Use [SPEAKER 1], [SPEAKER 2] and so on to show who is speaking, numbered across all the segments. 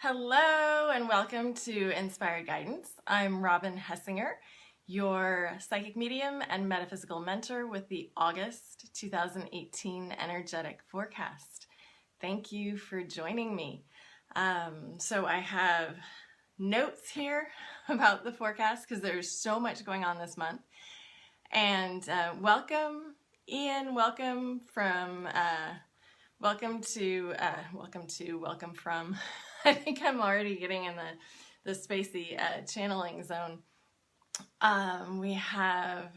[SPEAKER 1] Hello and welcome to Inspired Guidance. I'm Robin Hessinger, your psychic medium and metaphysical mentor with the August 2018 energetic forecast. Thank you for joining me. So I have notes here about the forecast because there's so much going on this month. And welcome, Ian. Welcome from. Welcome from. I think I'm already getting in the spacey channeling zone. We have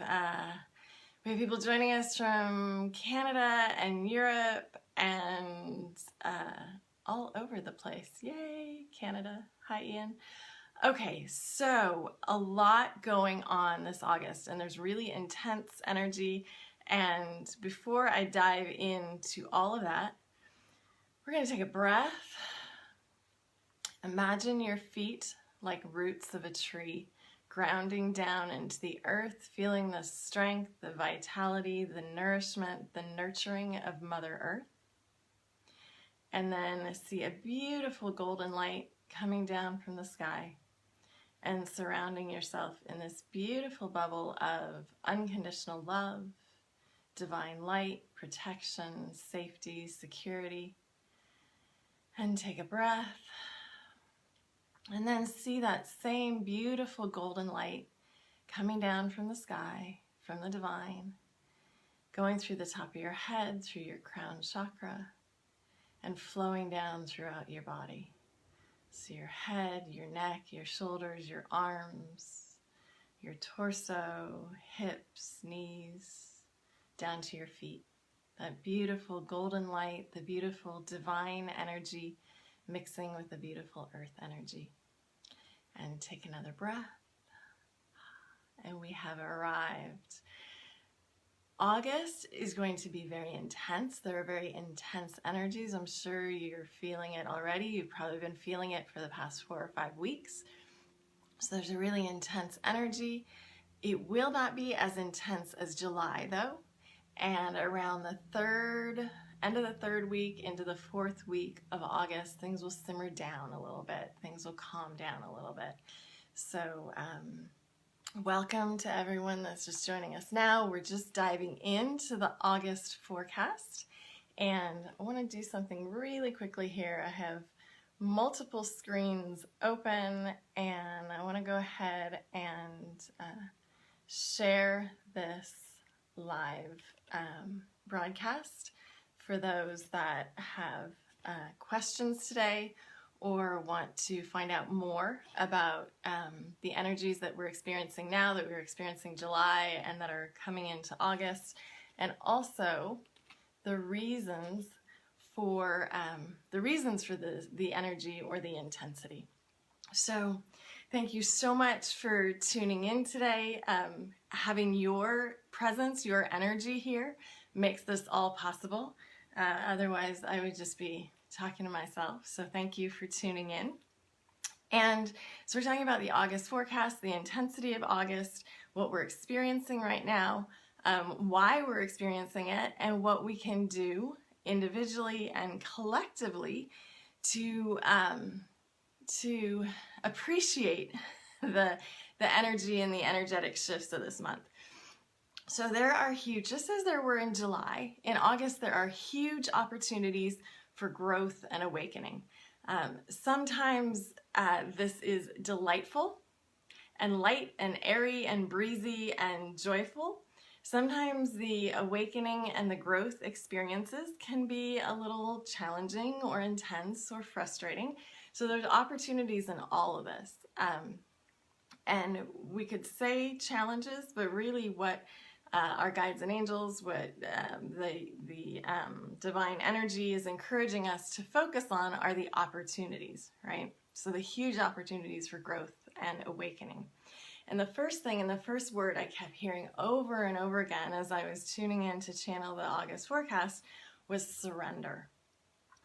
[SPEAKER 1] people joining us from Canada and Europe and all over the place. Yay, Canada. Hi, Ian. Okay, so a lot going on this August, and there's really intense energy. And before I dive into all of that, we're going to take a breath. Imagine your feet like roots of a tree, grounding down into the earth, feeling the strength, the vitality, the nourishment, the nurturing of Mother Earth. And then see a beautiful golden light coming down from the sky and surrounding yourself in this beautiful bubble of unconditional love, divine light, protection, safety, security. And take a breath. And then see that same beautiful golden light coming down from the sky, from the divine, going through the top of your head, through your crown chakra, and flowing down throughout your body. So your head, your neck, your shoulders, your arms, your torso, hips, knees, down to your feet. That beautiful golden light, the beautiful divine energy mixing with the beautiful earth energy. And take another breath. And we have arrived. August is going to be very intense. There are very intense energies. I'm sure you're feeling it already. You've probably been feeling it for the past 4 or 5 weeks. So there's a really intense energy. It will not be as intense as July though. And around the end of the third week into the fourth week of August, things will simmer down a little bit. Things will calm down a little bit. So welcome to everyone that's just joining us now. We're just diving into the August forecast. And I want to do something really quickly here. I have multiple screens open and I want to go ahead and share this live broadcast for those that have questions today or want to find out more about the energies that we're experiencing now, that we were experiencing July and that are coming into August, and also the reasons for the energy or the intensity. So thank you so much for tuning in today. Having your presence, your energy here makes this all possible. Otherwise, I would just be talking to myself. So thank you for tuning in. And so we're talking about the August forecast, the intensity of August, what we're experiencing right now, why we're experiencing it, and what we can do individually and collectively to appreciate the energy and the energetic shifts of this month. So there are huge, just as there were in July, in August there are huge opportunities for growth and awakening. Sometimes this is delightful and light and airy and breezy and joyful. Sometimes the awakening and the growth experiences can be a little challenging or intense or frustrating. So there's opportunities in all of this. And we could say challenges, but really what our guides and angels, what the divine energy is encouraging us to focus on are the opportunities, right? So the huge opportunities for growth and awakening. And the first thing and the first word I kept hearing over and over again as I was tuning in to channel the August forecast was surrender,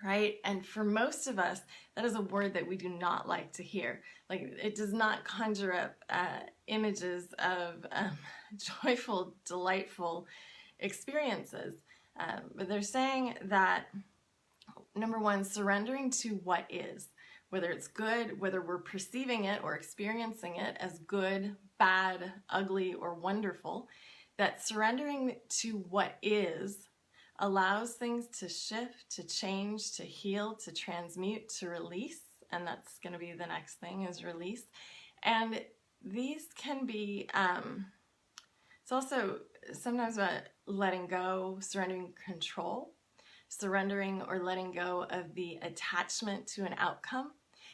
[SPEAKER 1] right? And for most of us, that is a word that we do not like to hear. Like, it does not conjure up images of joyful, delightful experiences. But they're saying that, number one, surrendering to what is. whether it's good, whether we're perceiving it or experiencing it as good, bad, ugly, or wonderful, that surrendering to what is allows things to shift, to change, to heal, to transmute, to release. And that's going to be the next thing, is release. And these can be, it's also sometimes about letting go, surrendering control, surrendering or letting go of the attachment to an outcome.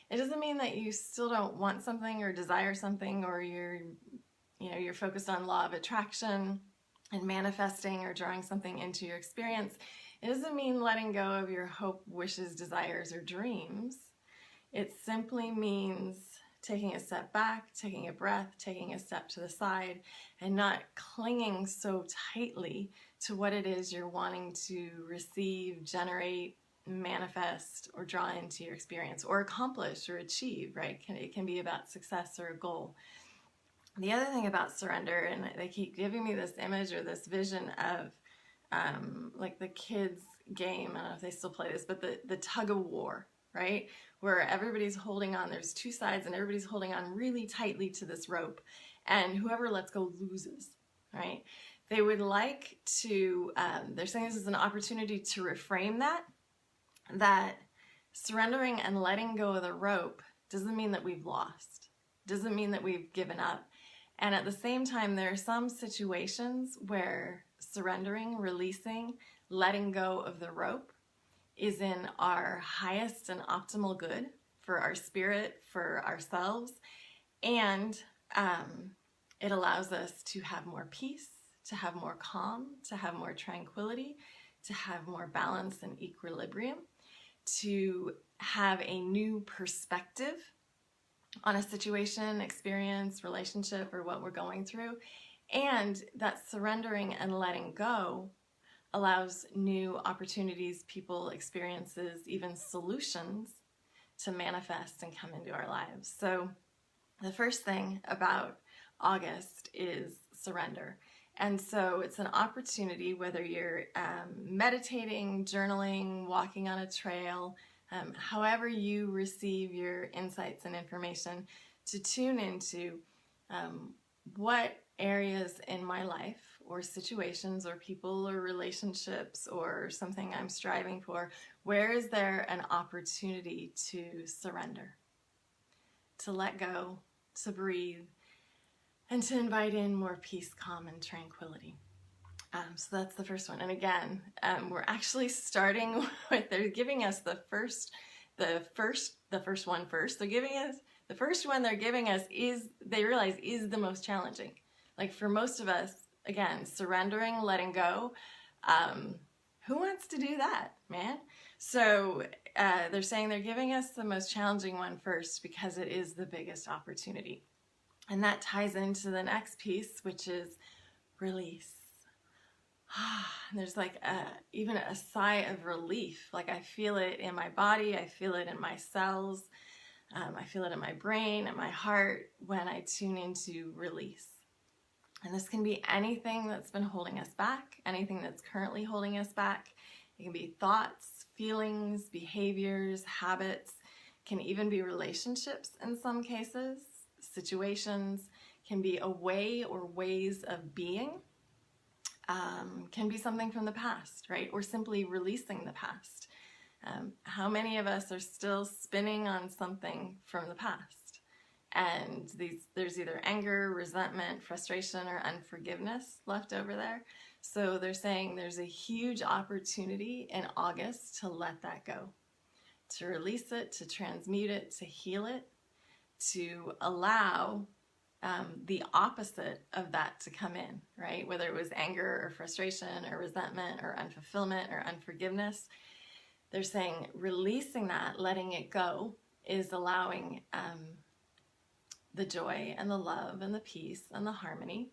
[SPEAKER 1] It doesn't mean that you still don't want something or desire something, or you're focused on law of attraction and manifesting or drawing something into your experience. It doesn't mean letting go of your hope, wishes, desires, or dreams. It simply means taking a step back, taking a breath, taking a step to the side, and not clinging so tightly to what it is you're wanting to receive, generate, manifest, or draw into your experience, or accomplish or achieve, right? It can be about success or a goal. The other thing about surrender, and they keep giving me this image or this vision of like the kids' game, I don't know if they still play this, but the tug of war, right? Where everybody's holding on, there's two sides, and everybody's holding on really tightly to this rope, and whoever lets go loses, right? They would like to, they're saying this is an opportunity to reframe that surrendering and letting go of the rope doesn't mean that we've lost, doesn't mean that we've given up. And at the same time, there are some situations where surrendering, releasing, letting go of the rope is in our highest and optimal good for our spirit, for ourselves, and it allows us to have more peace, to have more calm, to have more tranquility, to have more balance and equilibrium, to have a new perspective on a situation, experience, relationship, or what we're going through. And that surrendering and letting go allows new opportunities, people, experiences, even solutions to manifest and come into our lives. So the first thing about August is surrender. And so it's an opportunity, whether you're meditating, journaling, walking on a trail, however you receive your insights and information, to tune into what areas in my life or situations or people or relationships or something I'm striving for, where is there an opportunity to surrender, to let go, to breathe, and to invite in more peace, calm, and tranquility. So that's the first one. And again, we're actually starting with, they're giving us the first one first. They're giving us, the first one they're giving us is, they realize, is the most challenging. Like for most of us, again, surrendering, letting go, who wants to do that, man? So they're saying they're giving us the most challenging one first because it is the biggest opportunity. And that ties into the next piece, which is release. And there's like even a sigh of relief. Like I feel it in my body, I feel it in my cells, I feel it in my brain and my heart when I tune into release. And this can be anything that's been holding us back, anything that's currently holding us back. It can be thoughts, feelings, behaviors, habits, can even be relationships in some cases, situations, can be a way or ways of being, can be something from the past, right? Or simply releasing the past. How many of us are still spinning on something from the past? And there's either anger, resentment, frustration, or unforgiveness left over there. So they're saying there's a huge opportunity in August to let that go, to release it, to transmute it, to heal it, to allow the opposite of that to come in, right? Whether it was anger or frustration or resentment or unfulfillment or unforgiveness, they're saying releasing that, letting it go, is allowing the joy and the love and the peace and the harmony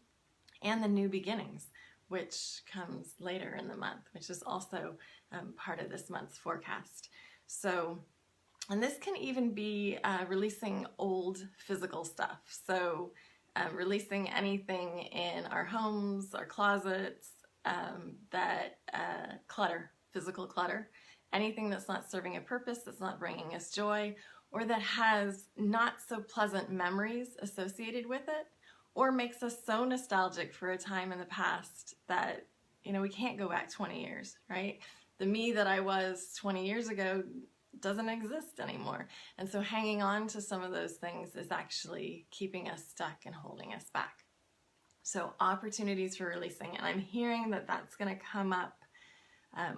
[SPEAKER 1] and the new beginnings, which comes later in the month, which is also part of this month's forecast. So, and this can even be releasing old physical stuff. So releasing anything in our homes, our closets, that clutter, physical clutter, anything that's not serving a purpose, that's not bringing us joy, or that has not so pleasant memories associated with it, or makes us so nostalgic for a time in the past that, we can't go back 20 years, right? The me that I was 20 years ago doesn't exist anymore. And so hanging on to some of those things is actually keeping us stuck and holding us back. So opportunities for releasing, and I'm hearing that that's going to come up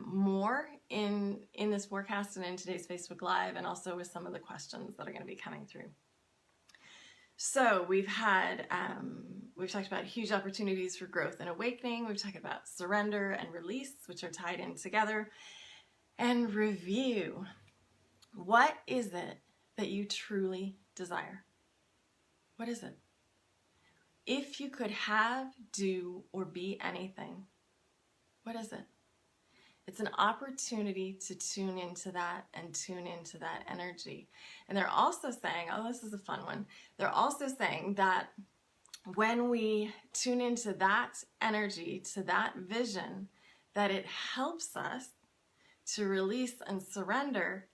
[SPEAKER 1] more in this forecast and in today's Facebook Live, and also with some of the questions that are going to be coming through. So we've talked about huge opportunities for growth and awakening. We've talked about surrender and release, which are tied in together, and review. What is it that you truly desire? What is it? If you could have, do, or be anything, what is it? It's an opportunity to tune into that and tune into that energy. And they're also saying, oh, this is a fun one. They're also saying that when we tune into that energy, to that vision, that it helps us to release and surrender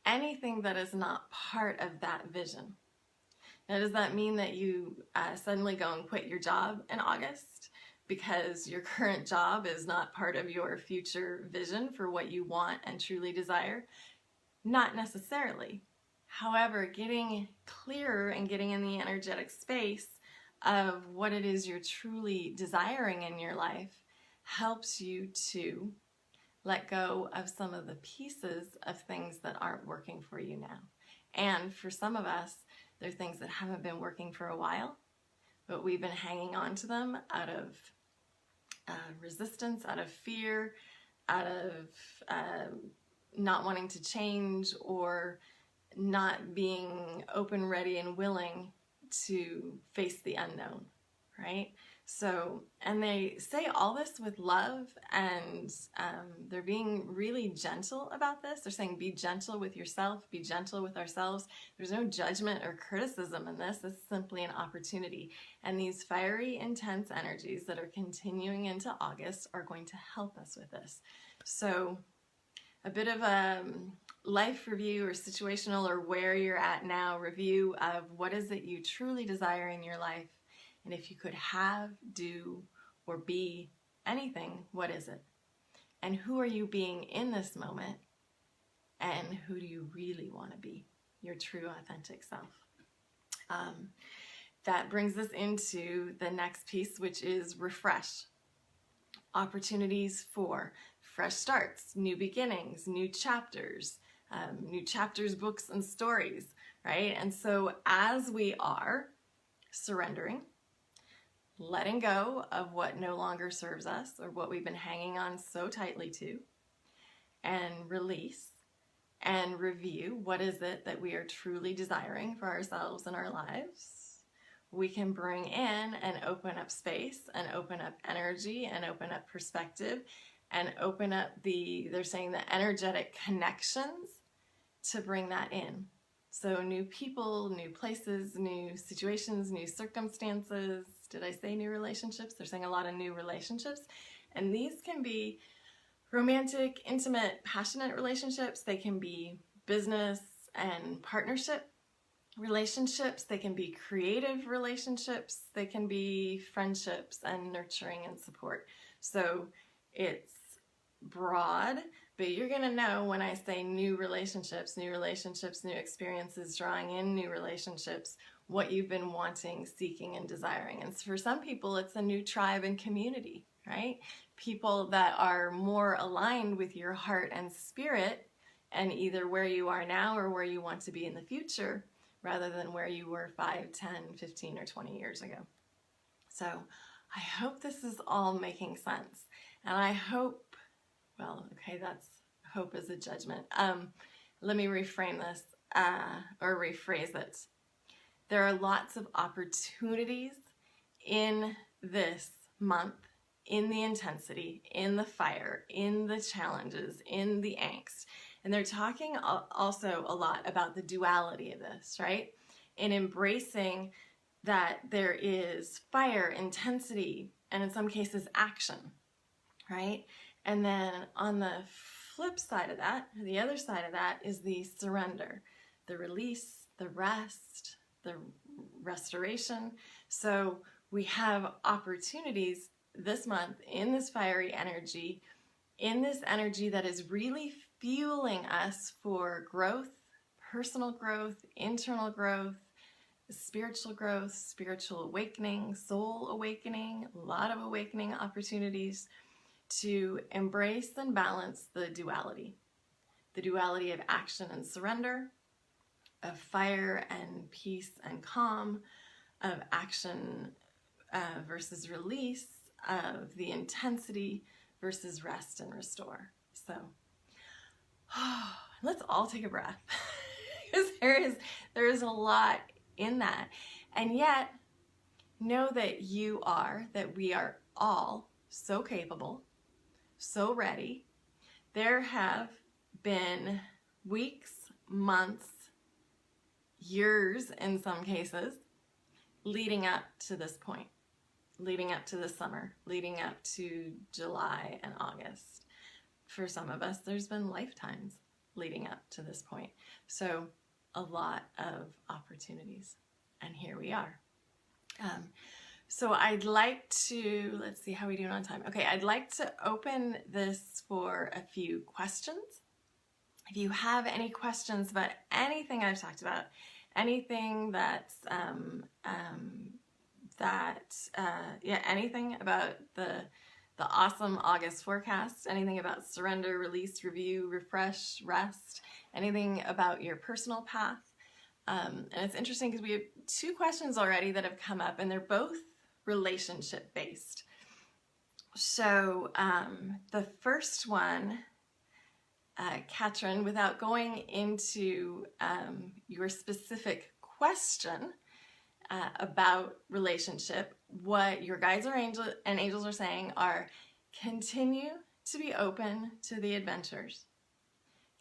[SPEAKER 1] anything that is not part of that vision. Now, does that mean that you suddenly go and quit your job in August because your current job is not part of your future vision for what you want and truly desire? Not necessarily. However, getting clearer and getting in the energetic space of what it is you're truly desiring in your life helps you to let go of some of the pieces of things that aren't working for you now. And for some of us, they're things that haven't been working for a while, but we've been hanging on to them out of resistance, out of fear, out of not wanting to change, or not being open, ready, and willing to face the unknown, right? So, and they say all this with love, and they're being really gentle about this. They're saying, be gentle with yourself, be gentle with ourselves. There's no judgment or criticism in this. This is simply an opportunity. And these fiery, intense energies that are continuing into August are going to help us with this. So, a bit of a life review, or situational, or where you're at now review of what is it you truly desire in your life. And if you could have, do, or be anything, what is it? And who are you being in this moment? And who do you really want to be? Your true, authentic self. That brings us into the next piece, which is refresh. Opportunities for fresh starts, new beginnings, new chapters, books, and stories, right? And so as we are surrendering, letting go of what no longer serves us or what we've been hanging on so tightly to, and release and review what is it that we are truly desiring for ourselves and our lives, we can bring in and open up space and open up energy and open up perspective and open up they're saying the energetic connections to bring that in. So new people, new places, new situations, new circumstances. Did I say new relationships? They're saying a lot of new relationships. And these can be romantic, intimate, passionate relationships. They can be business and partnership relationships. They can be creative relationships. They can be friendships and nurturing and support. So it's broad, but you're going to know when I say new relationships, new experiences, drawing in new relationships, what you've been wanting, seeking, and desiring. And for some people, it's a new tribe and community, right? People that are more aligned with your heart and spirit, and either where you are now or where you want to be in the future, rather than where you were 5, 10, 15, or 20 years ago. So I hope this is all making sense. And I hope, well, okay, that's hope is a judgment. Let me reframe this or rephrase it. There are lots of opportunities in this month, in the intensity, in the fire, in the challenges, in the angst. And they're talking also a lot about the duality of this, right? In embracing that there is fire, intensity, and in some cases action, right? And then on the flip side of that, the other side of that, is the surrender. the release, the rest, the restoration. So we have opportunities this month in this fiery energy, in this energy that is really fueling us for growth, personal growth, internal growth, spiritual awakening, soul awakening, a lot of awakening opportunities to embrace and balance the duality of action and surrender, of fire and peace and calm, of action versus release, of the intensity versus rest and restore. So let's all take a breath, because there is a lot in that. And yet know that we are all so capable, so ready. There have been weeks, months, years in some cases, leading up to this point, leading up to the summer, leading up to July and August. For some of us, there's been lifetimes leading up to this point. So a lot of opportunities, and here we are. So I'd like to, let's see how we doing on time. Okay, I'd like to open this for a few questions. If you have any questions about anything I've talked about, anything that's anything about the awesome August forecast, anything about surrender, release, review, refresh, rest, anything about your personal path. And it's interesting because we have 2 questions already that have come up, and they're both relationship based. So the first one, Katrin, without going into your specific question about relationship, what your guides and angels are saying are continue to be open to the adventures.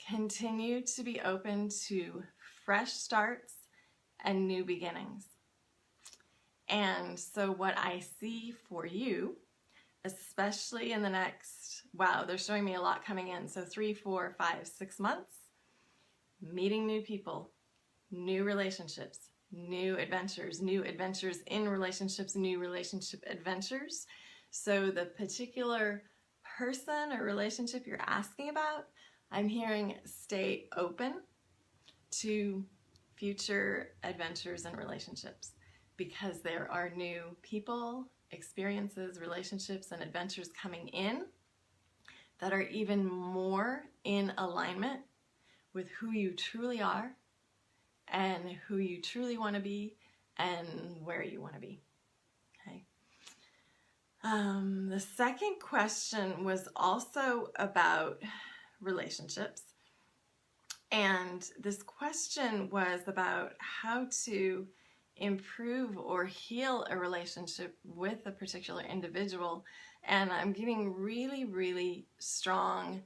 [SPEAKER 1] Continue to be open to fresh starts and new beginnings. And so what I see for you, especially in the next, they're showing me a lot coming in. So 3, 4, 5, 6 months, meeting new people, new relationships, new adventures in relationships, new relationship adventures. So the particular person or relationship you're asking about, I'm hearing stay open to future adventures and relationships, because there are new people, experiences, relationships, and adventures coming in that are even more in alignment with who you truly are and who you truly want to be and where you want to be. Okay. The second question was also about relationships. And this question was about how to improve or heal a relationship with a particular individual. And I'm getting really, really strong,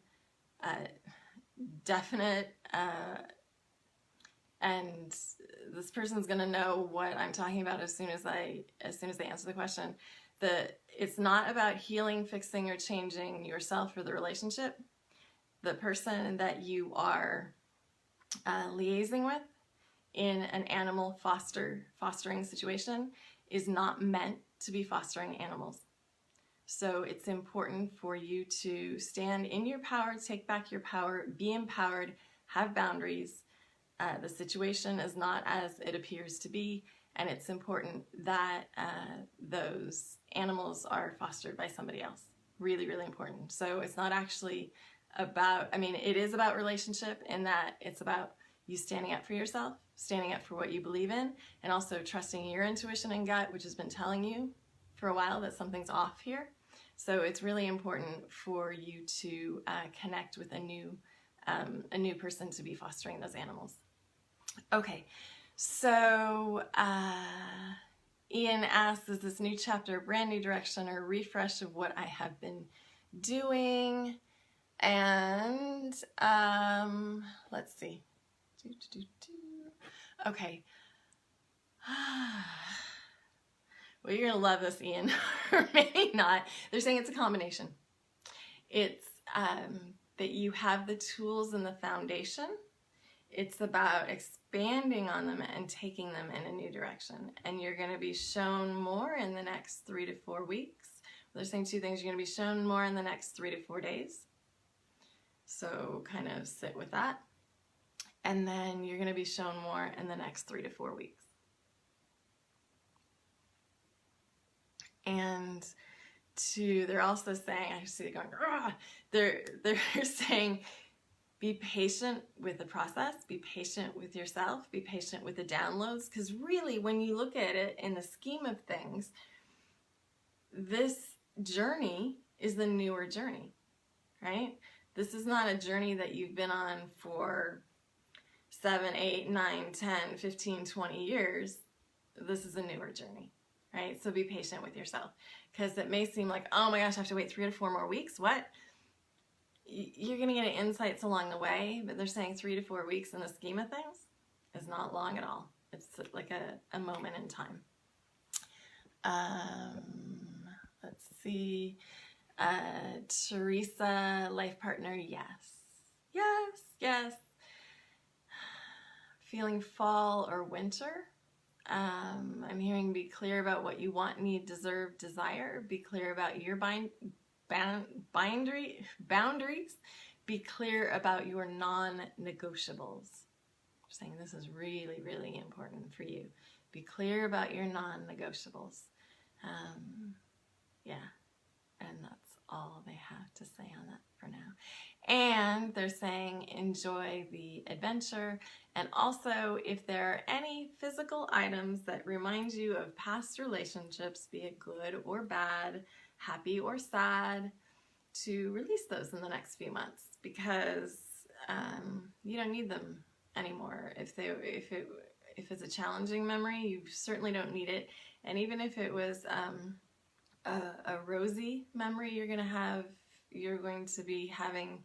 [SPEAKER 1] definite, and this person's going to know what I'm talking about as soon as they answer the question. It's not about healing, fixing, or changing yourself or the relationship. The person that you are liaising with in an animal fostering situation is not meant to be fostering animals. So it's important for you to stand in your power, take back your power, be empowered, have boundaries. The situation is not as it appears to be, and it's important that those animals are fostered by somebody else. Really, really important. So it's not actually about, it is about relationship in that it's about you standing up for yourself, standing up for what you believe in, and also trusting your intuition and gut, which has been telling you for a while that something's off here. So it's really important for you to connect with a new person to be fostering those animals. Okay, so Ian asks, is this new chapter a brand new direction or a refresh of what I have been doing? And let's see. Okay. Well, you're going to love this, Ian, or maybe not. They're saying it's a combination. It's that you have the tools and the foundation It's about expanding on them and taking them in a new direction. And you're going to be shown more in the next 3 to 4 weeks. They're saying two things. You're going to be shown more in the next 3 to 4 days. So kind of sit with that. And then you're going to be shown more in the next 3 to 4 weeks. And they're also saying, I see it going, they're saying, be patient with the process, be patient with yourself, be patient with the downloads, because really when you look at it in the scheme of things, this journey is the newer journey, right? This is not a journey that you've been on for 7, 8, 9, 10, 15, 20 years. This is a newer journey, right? So be patient with yourself, because it may seem like, oh my gosh, I have to wait 3 to 4 more weeks. What? You're going to get insights along the way, but they're saying 3 to 4 weeks in the scheme of things is not long at all. It's like a moment in time. Let's see. Teresa, life partner, yes. Yes, yes. Feeling fall or winter. I'm hearing be clear about what you want, need, deserve, desire. Be clear about your boundaries. Be clear about your non-negotiables. I'm saying this is really, really important for you. Be clear about your non-negotiables. Yeah, and that's all they have to say on that for now. And they're saying enjoy the adventure. And also, if there are any physical items that remind you of past relationships, be it good or bad, happy or sad, to release those in the next few months, because you don't need them anymore. If it's a challenging memory, you certainly don't need it. And even if it was a rosy memory, you're going to be having,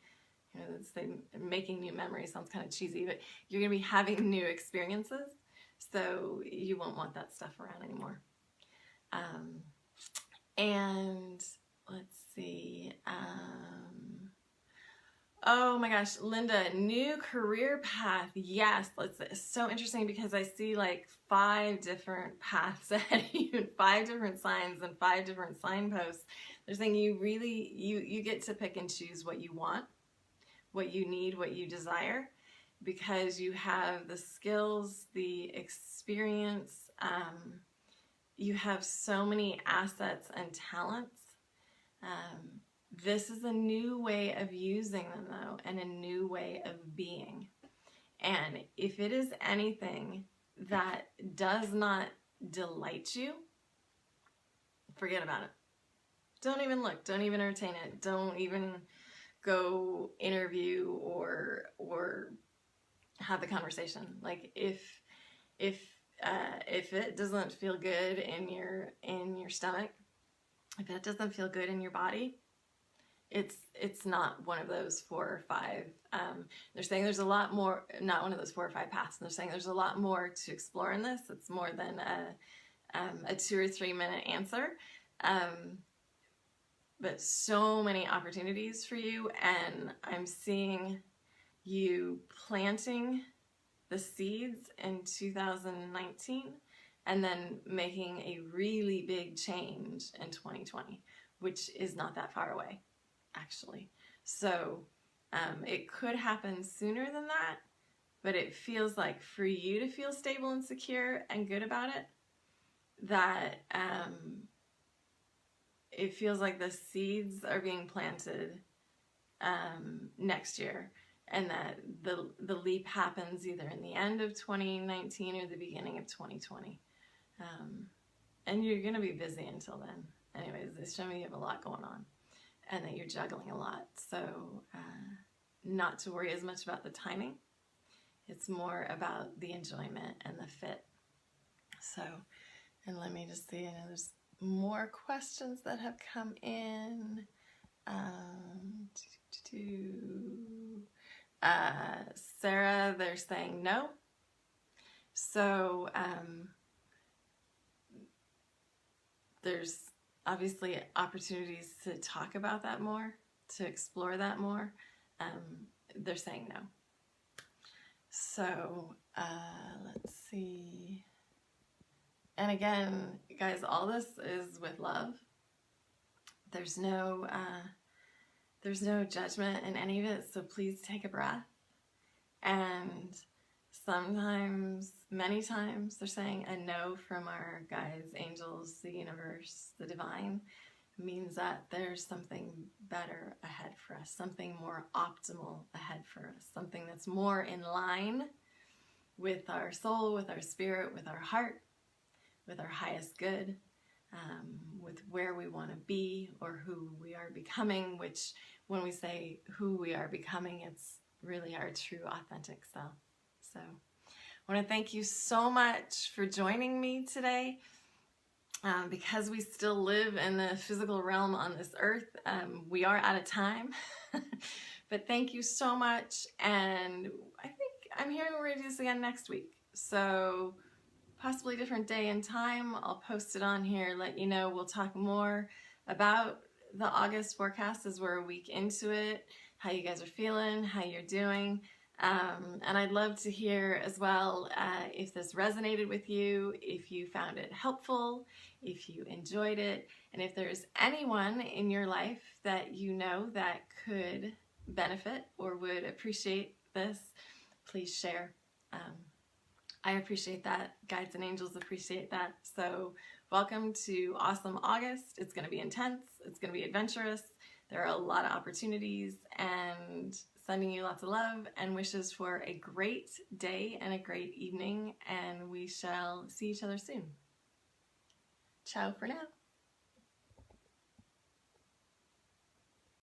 [SPEAKER 1] making new memories sounds kind of cheesy, but you're going to be having new experiences, so you won't want that stuff around anymore. And let's see. Oh my gosh, Linda, new career path. Yes, it's so interesting because I see like 5 different paths ahead of you, and 5 different signs and 5 different signposts. They're saying you get to pick and choose what you want, what you need, what you desire, because you have the skills, the experience, you have so many assets and talents. This is a new way of using them, though, and a new way of being. And if it is anything that does not delight you, forget about it. Don't even look. Don't even entertain it. Don't even go interview or have the conversation. Like if it doesn't feel good in your stomach, if it doesn't feel good in your body, it's not one of those 4 or 5. They're saying there's a lot more, not one of those 4 or 5 paths. They're saying there's a lot more to explore in this. It's more than a 2 or 3 minute answer. But so many opportunities for you, and I'm seeing you planting the seeds in 2019 and then making a really big change in 2020, which is not that far away, actually. So it could happen sooner than that, but it feels like for you to feel stable and secure and good about it, that it feels like the seeds are being planted next year, and that the leap happens either in the end of 2019 or the beginning of 2020. And you're going to be busy until then. Anyways, it's showing you have a lot going on and that you're juggling a lot. So not to worry as much about the timing. It's more about the enjoyment and the fit. So, and let me just see, I know there's more questions that have come in. Sarah, they're saying no. So there's obviously opportunities to talk about that more, to explore that more. They're saying no. So let's see. And again, guys, all this is with love. There's no judgment in any of it, so please take a breath. And sometimes, many times, they're saying a no from our guides, angels, the universe, the divine, means that there's something better ahead for us, something more optimal ahead for us, something that's more in line with our soul, with our spirit, with our heart, with our highest good, with where we want to be or who we are becoming, which when we say who we are becoming, it's really our true authentic self. So I want to thank you so much for joining me today. Because we still live in the physical realm on this earth, we are out of time. But thank you so much, and I think I'm hearing we're going to do this again next week. So possibly different day and time. I'll post it on here, let you know. We'll talk more about the August forecast as we're a week into it, how you guys are feeling, how you're doing. And I'd love to hear as well if this resonated with you, if you found it helpful, if you enjoyed it, and if there's anyone in your life that you know that could benefit or would appreciate this, please share. I appreciate that. Guides and angels appreciate that. So welcome to Awesome August. It's going to be intense. It's going to be adventurous. There are a lot of opportunities, and sending you lots of love and wishes for a great day and a great evening, and we shall see each other soon. Ciao for now.